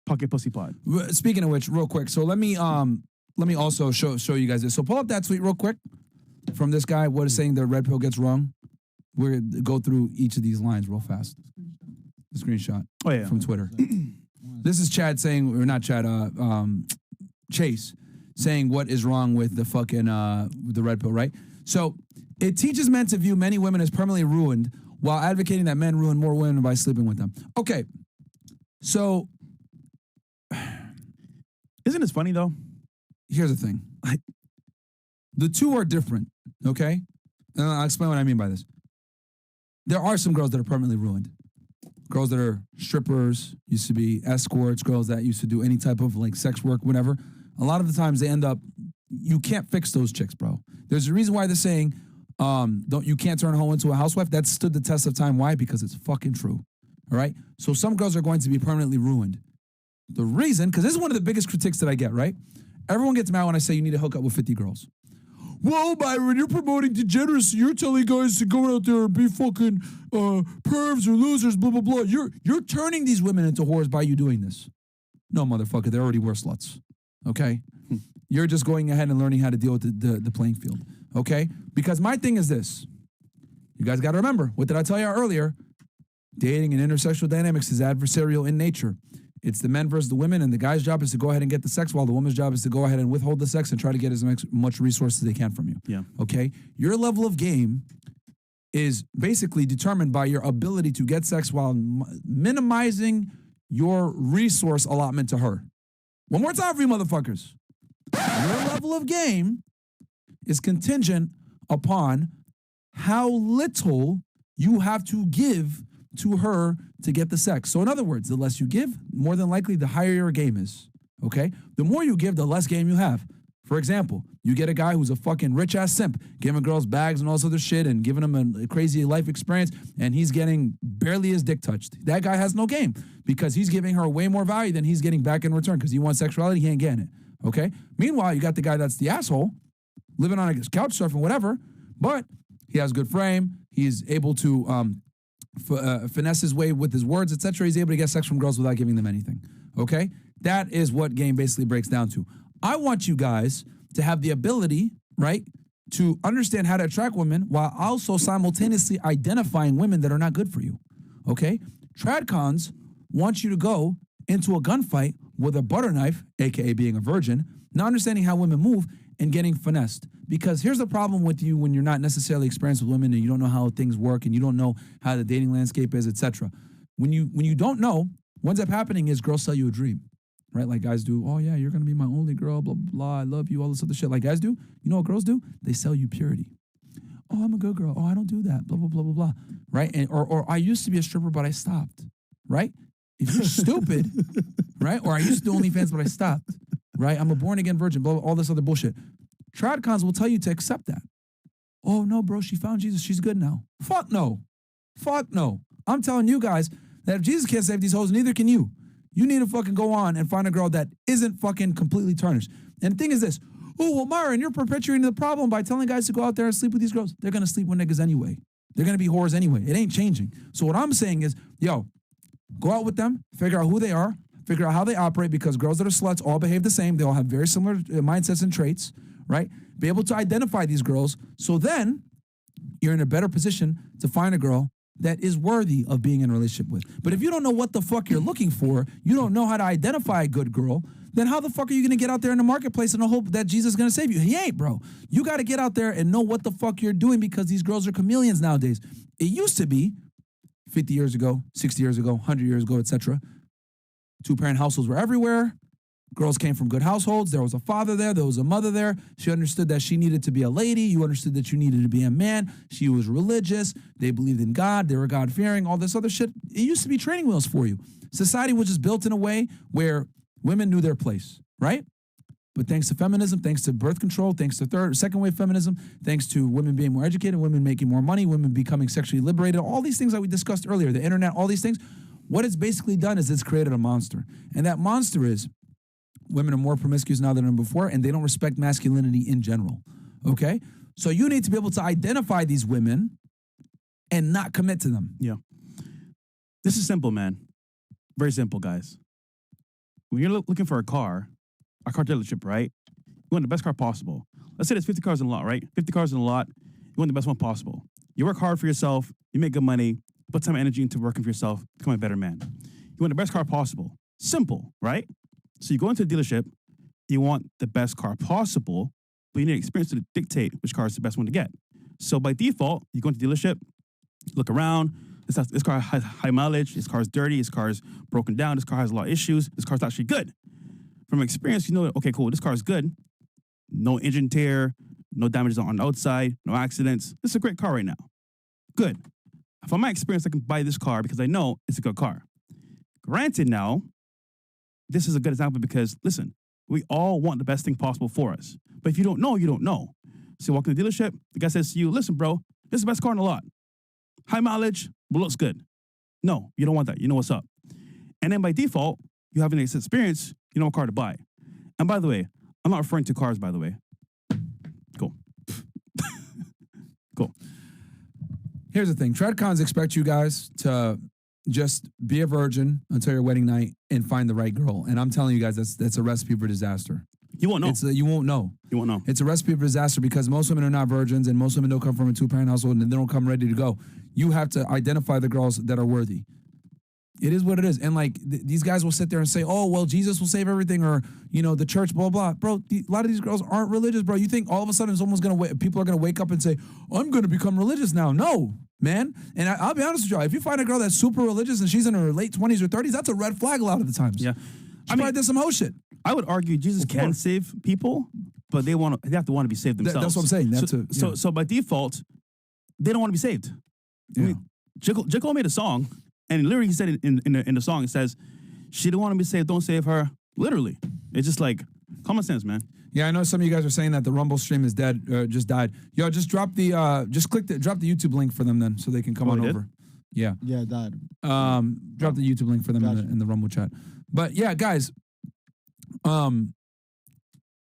Pocket Pussy Pod. Speaking of which, real quick. So let me also show you guys this. So pull up that tweet real quick from this guy. What is saying the red pill gets wrong? We're gonna go through each of these lines real fast. The screenshot. Oh yeah, from Twitter. This is Chad saying, or not Chad. Chase saying what is wrong with the fucking the red pill, right? So it teaches men to view many women as permanently ruined, while advocating that men ruin more women by sleeping with them. Okay, so isn't this funny though? Here's the thing. The two are different, okay? And I'll explain what I mean by this. There are some girls that are permanently ruined. Girls that are strippers, used to be escorts, girls that used to do any type of like sex work, whatever. A lot of the times they end up, you can't fix those chicks, bro. There's a reason why they're saying, you can't turn a hoe into a housewife. That stood the test of time. Why? Because it's fucking true. All right? So some girls are going to be permanently ruined. The reason, because this is one of the biggest critiques that I get, right? Everyone gets mad when I say you need to hook up with 50 girls. Well, Byron, you're promoting degeneracy. You're telling guys to go out there and be fucking pervs or losers, blah, blah, blah. You're turning these women into whores by you doing this. No, motherfucker, they're already worse sluts. Okay? You're just going ahead and learning how to deal with the playing field. Okay? Because my thing is this. You guys got to remember, what did I tell you earlier? Dating and intersexual dynamics is adversarial in nature. It's the men versus the women, and the guy's job is to go ahead and get the sex, while the woman's job is to go ahead and withhold the sex and try to get as much resources as they can from you. Yeah. Okay? Your level of game is basically determined by your ability to get sex while minimizing your resource allotment to her. One more time for you motherfuckers. Your level of game is contingent upon how little you have to give to her to get the sex. So in other words, the less you give, more than likely the higher your game is, okay? The more you give, the less game you have. For example, you get a guy who's a fucking rich-ass simp, giving girls bags and all this other shit and giving them a crazy life experience, and he's getting barely his dick touched. That guy has no game because he's giving her way more value than he's getting back in return because he wants sexuality, he ain't getting it, okay? Meanwhile, you got the guy that's the asshole, living on a couch surfing, whatever, but he has good frame, he's able to finesse his way with his words, etc. He's able to get sex from girls without giving them anything. Okay? That is what game basically breaks down to. I want you guys to have the ability, right, to understand how to attract women while also simultaneously identifying women that are not good for you. Okay? Tradcons want you to go into a gunfight with a butter knife, aka being a virgin, not understanding how women move and getting finessed. Because here's the problem with you when you're not necessarily experienced with women and you don't know how things work and you don't know how the dating landscape is, etc. When you don't know, what ends up happening is girls sell you a dream, right? Like guys do, oh yeah, you're going to be my only girl, blah, blah, blah, I love you, all this other shit. Like guys do, you know what girls do? They sell you purity. Oh, I'm a good girl. Oh, I don't do that, blah, blah, blah, blah, blah, right? And, or I used to be a stripper, but I stopped, right? If you're stupid, right? Or I used to do OnlyFans, but I stopped, right? I'm a born-again virgin, blah, blah, all this other bullshit. Tradcons will tell you to accept that. Oh, no, bro, she found Jesus. She's good now. Fuck no. Fuck no. I'm telling you guys that if Jesus can't save these hoes, neither can you. You need to fucking go on and find a girl that isn't fucking completely tarnished. And the thing is this. Oh, well, Myron, you're perpetuating the problem by telling guys to go out there and sleep with these girls. They're going to sleep with niggas anyway. They're going to be whores anyway. It ain't changing. So what I'm saying is, yo, go out with them, figure out who they are, figure out how they operate, because girls that are sluts all behave the same. They all have very similar mindsets and traits. Right? Be able to identify these girls, so then you're in a better position to find a girl that is worthy of being in a relationship with. But if you don't know what the fuck you're looking for, you don't know how to identify a good girl, then how the fuck are you going to get out there in the marketplace and hope that Jesus is going to save you? He ain't, bro. You got to get out there and know what the fuck you're doing, because these girls are chameleons nowadays. It used to be 50 years ago, 60 years ago, 100 years ago, etc. Two-parent households were everywhere. Girls came from good households. There was a father there. There was a mother there. She understood that she needed to be a lady. You understood that you needed to be a man. She was religious. They believed in God. They were God-fearing, all this other shit. It used to be training wheels for you. Society was just built in a way where women knew their place, right? But thanks to feminism, thanks to birth control, thanks to second wave feminism, thanks to women being more educated, women making more money, women becoming sexually liberated, all these things that we discussed earlier, the internet, all these things, what it's basically done is it's created a monster. And that monster is women are more promiscuous now than before, and they don't respect masculinity in general, okay? So you need to be able to identify these women and not commit to them. Yeah. This is simple, man. Very simple, guys. when you're looking for a car dealership, right? You want the best car possible. Let's say there's 50 cars in the lot, right? 50 cars in the lot. You want the best one possible. You work hard for yourself. You make good money. Put some energy into working for yourself. Become a better man. You want the best car possible. Simple, right? So you go into a dealership. You want the best car possible, but you need experience to dictate which car is the best one to get. So by default, you go into the dealership, look around. This car has high mileage. This car is dirty. This car is broken down. This car has a lot of issues. This car is actually good. From experience, you know, okay, cool, this car is good. No engine tear, no damages on the outside, no accidents. This is a great car right now. Good. From my experience, I can buy this car because I know it's a good car. Granted now, this is a good example because, listen, we all want the best thing possible for us. But if you don't know, you don't know. So you walk in the dealership, the guy says to you, listen, bro, this is the best car in the lot. High mileage, but looks good. No, you don't want that. You know what's up. And then by default, you have an experience, you know what car to buy. And by the way, I'm not referring to cars, by the way. Cool. Cool. Here's the thing. TreadCons expect you guys to just be a virgin until your wedding night and find the right girl. And I'm telling you guys, that's a recipe for disaster. You won't know. You won't know. You won't know. It's a recipe for disaster because most women are not virgins and most women don't come from a two-parent household and they don't come ready to go. You have to identify the girls that are worthy. It is what it is. And like these guys will sit there and say, oh, well, Jesus will save everything or, you know, the church, blah, blah. Bro, a lot of these girls aren't religious, bro. You think all of a sudden people are going to wake up and say, I'm going to become religious now. No, man. And I'll be honest with you. If you find a girl that's super religious and she's in her late 20s or 30s, that's a red flag a lot of the times. Yeah. She probably did some whole shit. I would argue Jesus can save people, but they have to want to be saved themselves. That's what I'm saying. So by default, they don't want to be saved. Yeah. I mean, J. Cole made a song, and literally he said it in the song. It says, "She don't want to be saved. Don't save her." Literally, it's just like common sense, man. Yeah, I know some of you guys are saying that the Rumble stream is dead, just died. Yo, just drop the drop the YouTube link for them then, so they can come on over. Yeah, yeah, it died. Drop the YouTube link for them in the Rumble chat. But yeah, guys, all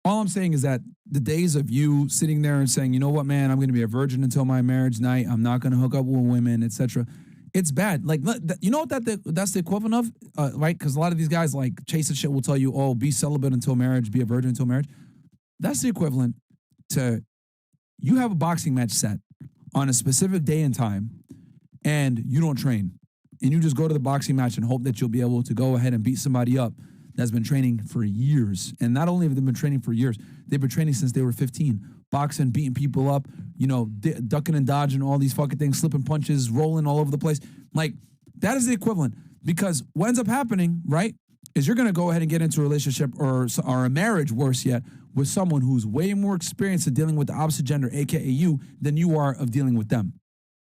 I'm saying is that the days of you sitting there and saying, you know what, man, I'm going to be a virgin until my marriage night. I'm not going to hook up with women, etc. It's bad. Like, you know what that's the equivalent of, right? Because a lot of these guys like chase and shit will tell you, oh, be celibate until marriage, be a virgin until marriage. That's the equivalent to you have a boxing match set on a specific day and time, and you don't train, and you just go to the boxing match and hope that you'll be able to go ahead and beat somebody up that's been training for years. And not only have they been training for years, they've been training since they were 15. Boxing, beating people up, you know, ducking and dodging, all these fucking things, slipping punches, rolling all over the place. Like, that is the equivalent. Because what ends up happening, right, is you're going to go ahead and get into a relationship or a marriage, worse yet, with someone who's way more experienced in dealing with the opposite gender, a.k.a. you, than you are of dealing with them.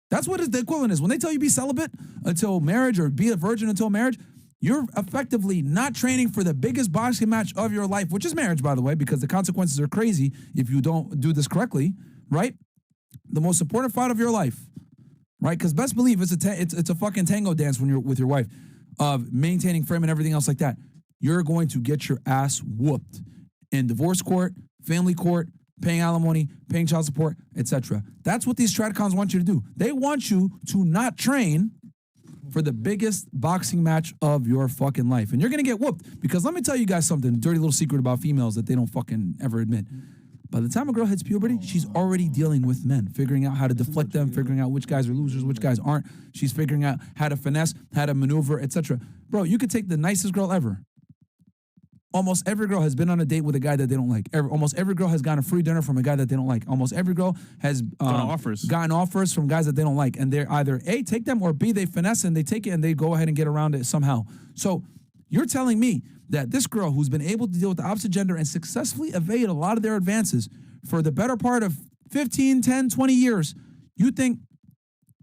That's what the equivalent is. When they tell you be celibate until marriage or be a virgin until marriage, you're effectively not training for the biggest boxing match of your life, which is marriage, by the way, because the consequences are crazy if you don't do this correctly, right? The most important fight of your life, right? Because best believe it's a fucking tango dance when you're with your wife of maintaining frame and everything else like that. You're going to get your ass whooped in divorce court, family court, paying alimony, paying child support, etc. That's what these TradCons want you to do. They want you to not train for the biggest boxing match of your fucking life. And you're going to get whooped. Because let me tell you guys something, a dirty little secret about females that they don't fucking ever admit. By the time a girl hits puberty, she's already dealing with men, figuring out how to deflect them, figuring out which guys are losers, which guys aren't. She's figuring out how to finesse, how to maneuver, etc. Bro, you could take the nicest girl ever. Almost every girl has been on a date with a guy that they don't like. Almost every girl has gotten a free dinner from a guy that they don't like. Almost every girl has gotten offers from guys that they don't like. And they're either A, take them, or B, they finesse and they take it and they go ahead and get around it somehow. So you're telling me that this girl who's been able to deal with the opposite gender and successfully evade a lot of their advances for the better part of 15, 10, 20 years, you think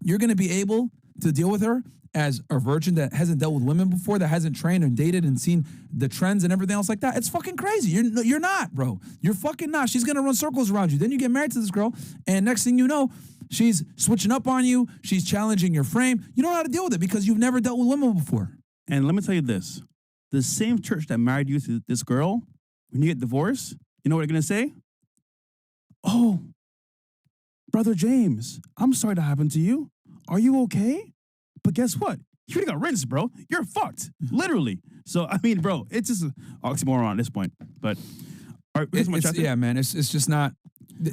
you're going to be able to deal with her as a virgin that hasn't dealt with women before, that hasn't trained and dated and seen the trends and everything else like that? It's fucking crazy. You're not, bro. You're fucking not. She's going to run circles around you. Then you get married to this girl, and next thing you know, she's switching up on you. She's challenging your frame. You don't know how to deal with it because you've never dealt with women before. And let me tell you this. The same church that married you to this girl, when you get divorced, you know what they're going to say? Oh, Brother James, I'm sorry that happened to you. Are you okay? But guess what? you already got rinsed, bro. You're fucked, literally. So I mean, bro, it's just an oxymoron at this point. But all right, yeah, man, it's just not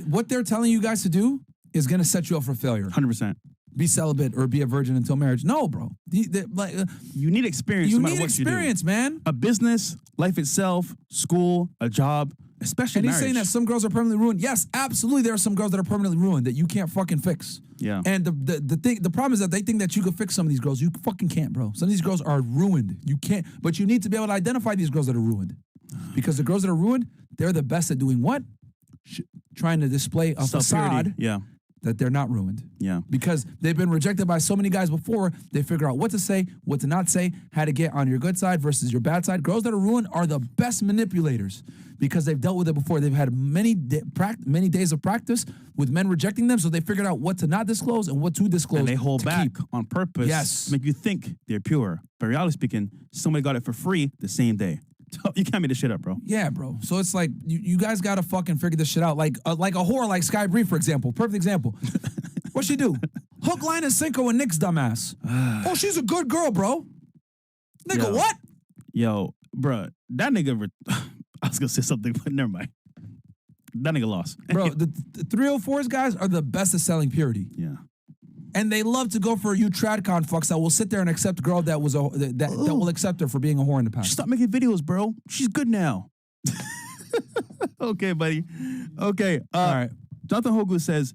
what they're telling you guys to do is gonna set you up for failure. 100%. Be celibate or be a virgin until marriage. No, bro. You need experience. You no matter need what experience, you do. man. A business, life itselove, school, a job, especially and marriage. he's saying that some girls are permanently ruined. Yes, absolutely. There are some girls that are permanently ruined that you can't fucking fix. Yeah. And the problem is that they think that you could fix some of these girls. You fucking can't, bro. Some of these girls are ruined. You can't. But you need to be able to identify these girls that are ruined, because the girls that are ruined, they're the best at doing what? Trying to display a facade. Yeah. That they're not ruined. Yeah. Because they've been rejected by so many guys before, they figure out what to say, what to not say, how to get on your good side versus your bad side. Girls that are ruined are the best manipulators because they've dealt with it before. They've had many days of practice with men rejecting them, so they figured out what to not disclose and what to disclose. And they hold back keep. on purpose. Yes. To make you think they're pure. But reality speaking, somebody got it for free the same day. You can't make this shit up, bro. Yeah, bro. So it's like you guys got to fucking figure this shit out. Like a whore like Sky Bree, for example. Perfect example. What'd she do? Hook, line, and sinker with Nick's dumbass. Oh, she's a good girl, bro. Nigga, Yo. what? Yo, bro, that nigga. I was gonna say something, but never mind. That nigga lost, bro. The 304s guys are the best at selling purity. Yeah. And they love to go for you tradcon fucks that will sit there and accept a girl that will accept her for being a whore in the past. Stop making videos, bro. She's good now. Okay, buddy. Okay. All right. Jonathan Hoagland says,